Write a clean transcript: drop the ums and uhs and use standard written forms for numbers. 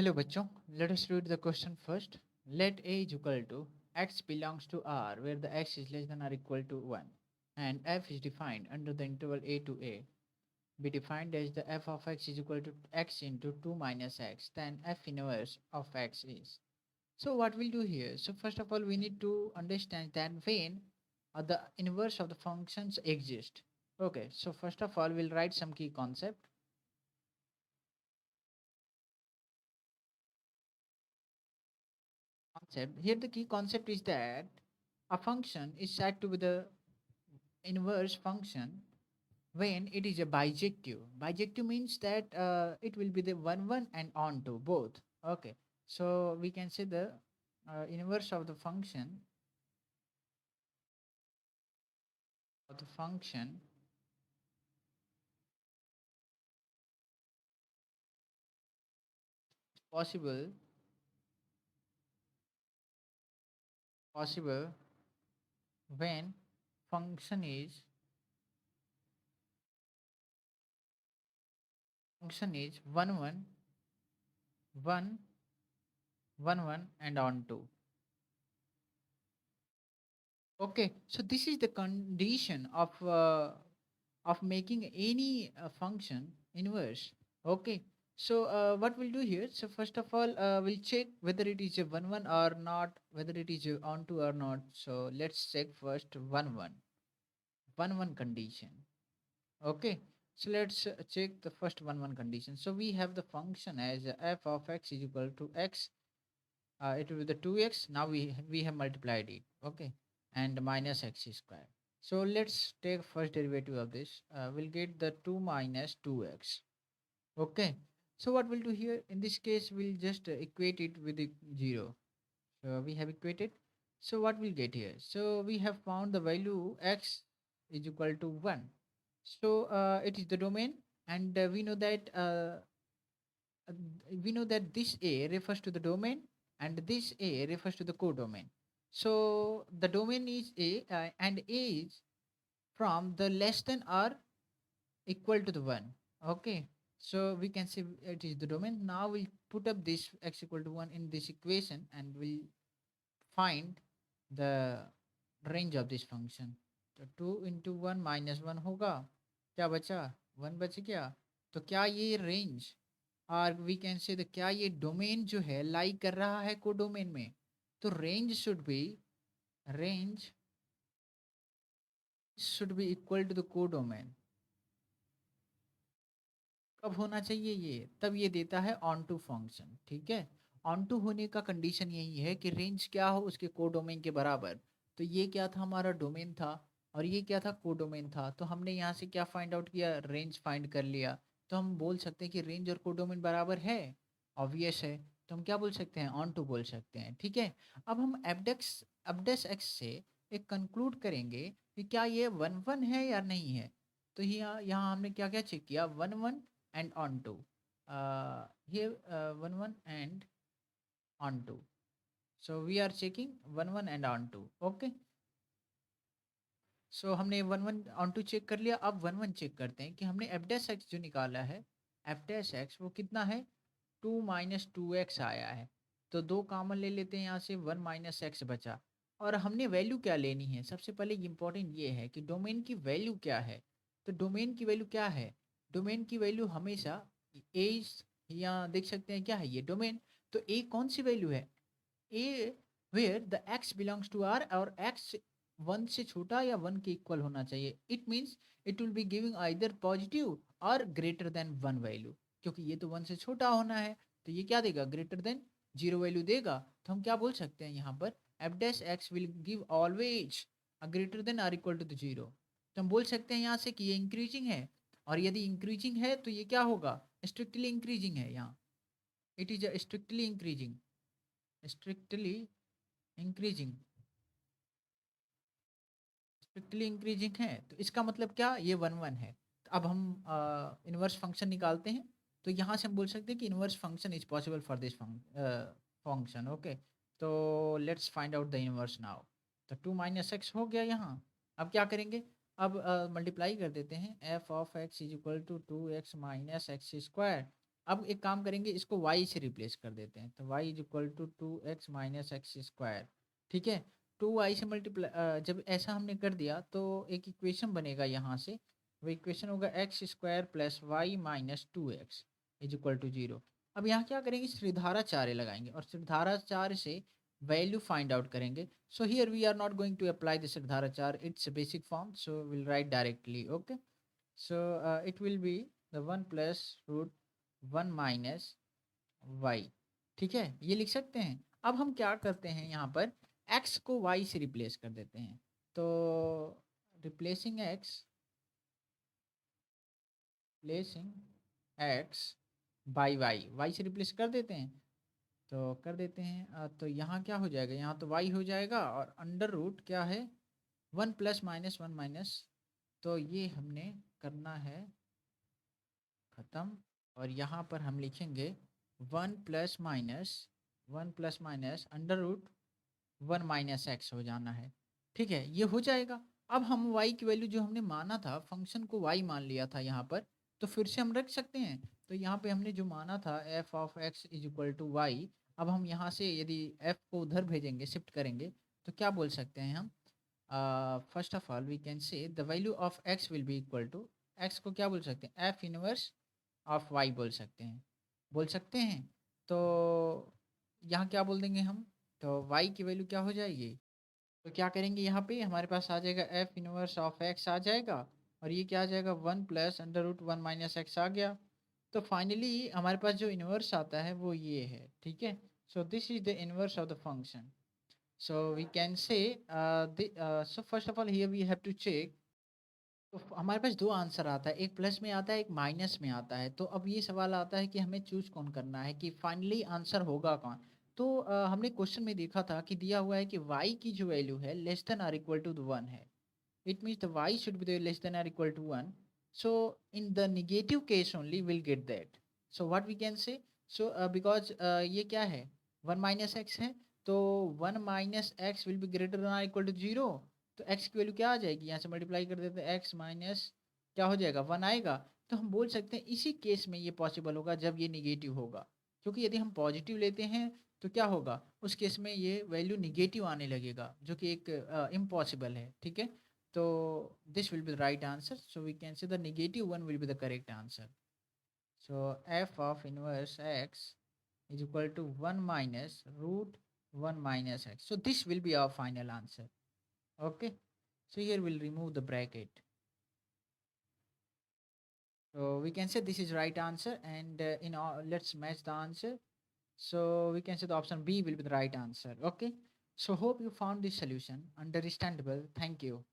Hello bachcho, let us read the question first. Let A is equal to x belongs to R where the x is less than or equal to 1 and f is defined under the interval a to a. Be defined as the f of x is equal to x into 2 minus x, then f inverse of x is. So what we'll do here, so first of all we need to understand that when the inverse of the functions exist. Okay, so first of all we'll write some key concept. Here the key concept is that a function is said to be the inverse function when it is a bijective. Bijective means that it will be the 1 1 and on to both. Okay, so we can say the inverse of the function possible possible when function is function is 1 1 1 1 1 and on to. Okay, so this is the condition of making any function inverse. Okay, so what we'll do here, so first of all we'll check whether it is a 1 1 or not, whether it is a onto or not. So let's check first 1 1 1 1 condition. Okay, so let's check the first 1 1 condition. So we have the function as f of x is equal to x, it will be the 2x. Now we have multiplied it. Okay, and minus x square. So let's take first derivative of this. We'll get the 2 minus 2x. Okay, so what we'll do here in this case, we'll just equate it with the 0. So we have equated. So what we'll get here, so we have found the value x is equal to 1. So it is the domain, and uh, we know that this A refers to the domain and this A refers to the codomain. So the domain is A, and A is from the less than or equal to the 1. Okay, so we can say it is the domain. Now we'll put up this x equal to 1 in this equation and we'll find the range of this function. तो 2 into 1 minus 1 होगा, क्या बचा 1 बच गया. तो क्या ये range और वी कैन से क्या ये डोमेन जो है लाई कर रहा है कोडोमेन में. तो range should be equal to the codomain. कब होना चाहिए ये, तब ये देता है ऑन टू फंक्शन. ठीक है, ऑन टू होने का कंडीशन यही है कि रेंज क्या हो उसके कोडोमेन के बराबर. तो ये क्या था, हमारा डोमेन था और ये क्या था, कोडोमेन था. तो हमने यहाँ से क्या फाइंड आउट किया, रेंज फाइंड कर लिया. तो हम बोल सकते हैं कि रेंज और कोडोमेन बराबर है, ऑब्वियस है. तो हम क्या बोल सकते हैं, ऑन टू बोल सकते हैं. ठीक है, अब हम एबडेस एक्स से एक कंक्लूड करेंगे कि क्या ये 1 1 है या नहीं है. तो यहाँ यहाँ हमने क्या क्या चेक किया, 1 1 and onto. Here 1 1 and onto. So we are checking 1 1 and onto. Okay. So हमने 1 1 onto चेक कर लिया. अब 1 1 चेक करते हैं कि हमने एफ डैश एक्स जो निकाला है, एफ डैश एक्स वो कितना है, 2 माइनस 2x आया है. तो दो कॉमन ले लेते हैं यहाँ से, 1 माइनस एक्स बचा. और हमने वैल्यू क्या लेनी है, सबसे पहले इम्पोर्टेंट ये है कि डोमेन की वैल्यू क्या है. तो डोमेन की वैल्यू क्या है, डोमेन की वैल्यू हमेशा ए, यहाँ देख सकते हैं क्या है ये डोमेन. तो ए कौन सी वैल्यू है, A where the x belongs to R और एक्स 1 से छोटा या 1 के इक्वल होना चाहिए. It means it will be giving either positive और ग्रेटर देन 1 वैल्यू. क्योंकि ये तो 1 से छोटा होना है, तो ये क्या देगा, ग्रेटर देन 0 वैल्यू देगा. तो हम क्या बोल सकते हैं यहाँ पर, F dash X will give always a greater than or equal to the 0. तो हम बोल सकते हैं यहाँ से कि ये इंक्रीजिंग है. और यदि इंक्रीजिंग है तो ये क्या होगा, स्ट्रिक्टली इंक्रीजिंग है. यहाँ it is strictly increasing, strictly increasing, strictly increasing है. तो इसका मतलब क्या, ये 1 1 है. तो अब हम इनवर्स फंक्शन निकालते हैं. तो यहाँ से हम बोल सकते हैं कि inverse function is possible for this function. Okay, तो let's find out the inverse now. तो 2 माइनस एक्स हो गया यहाँ. अब क्या करेंगे, अब मल्टीप्लाई कर देते हैं. F of X is equal to 2x minus X square. अब एक काम करेंगे, इसको y से रिप्लेस कर देते हैं, तो y is equal to 2x minus X square. ठीक है, 2y से मल्टीप्लाई, जब ऐसा हमने कर दिया तो एक इक्वेशन बनेगा यहाँ से, वो इक्वेशन होगा X square plus Y minus 2x is equal to 0। अब यहाँ क्या करेंगे, श्रीधाराचार्य लगाएंगे और श्रीधाराचार्य से वैल्यू फाइंड आउट करेंगे। So here we are not going to apply the Shridharacharya, it's basic form, so will write directly. Okay, so it will be the 1 plus root 1 minus y। ठीक है, ये लिख सकते हैं। अब हम क्या करते हैं, यहाँ पर x को y से रिप्लेस कर देते हैं, तो रिप्लेसिंग x बाई y से रिप्लेस कर देते हैं, तो कर देते हैं। तो यहाँ क्या हो जाएगा, यहाँ तो y हो जाएगा और अंडर रूट क्या है, 1 प्लस माइनस 1 माइनस, तो ये हमने करना है खत्म। और यहाँ पर हम लिखेंगे 1 plus minus under root 1 minus X हो जाना है। ठीक है, ये हो जाएगा। अब हम y की वैल्यू जो हमने माना था, फंक्शन को y मान लिया था यहाँ पर, तो फिर से हम रख सकते हैं। तो यहाँ पे हमने जो माना था f of x is equal to Y, अब हम यहाँ से यदि f को उधर भेजेंगे, शिफ्ट करेंगे, तो क्या बोल सकते हैं हम, first of all we can say the value of x will be equal to, x को क्या बोल सकते हैं, f इनवर्स ऑफ वाई बोल सकते हैं, बोल सकते हैं। तो यहाँ क्या बोल देंगे हम, तो वाई की वैल्यू क्या हो जाएगी, तो क्या करेंगे, यहाँ पे हमारे पास आ जाएगा एफ इनवर्स ऑफ एक्स आ जाएगा, और ये क्या आ जाएगा 1 plus under root 1 minus x आ गया। तो फाइनली हमारे पास जो इनवर्स आता है वो ये है। ठीक है, so this is the inverse of the function. So we can say, so first of all here we have to check. तो हमारे पास दो आंसर आता है, एक प्लस में आता है, एक माइनस में आता है। तो अब ये सवाल आता है कि हमें चूज कौन करना है, कि फाइनली आंसर होगा कौन। तो हमने क्वेश्चन में देखा था कि दिया हुआ है कि y की जो वैल्यू है less than or equal to 1 है, it means the y should be less than or equal to 1। So in the negative case only will get that. So what we can say, so because ये क्या है, 1 minus x है, तो 1 minus X will be greater than or equal to 0। तो x की value क्या आ जाएगी, यहाँ से मल्टीप्लाई कर देते हैं, x माइनस क्या हो जाएगा 1 आएगा। तो हम बोल सकते हैं इसी केस में ये पॉसिबल होगा जब ये निगेटिव होगा, क्योंकि यदि हम पॉजिटिव लेते हैं तो क्या होगा, उस केस में ये वैल्यू निगेटिव आने लगेगा, जो कि एक इम्पॉसिबल है। ठीक है, तो this will be the right answer, so we can say the negative one will be the correct answer. So F of inverse X is equal to 1 minus root 1 minus x. So this will be our final answer. Okay, so here we'll remove the bracket, so we can say this is right answer, and in all, let's match the answer. So we can say the option B will be the right answer. Okay, so hope you found this solution understandable. Thank you.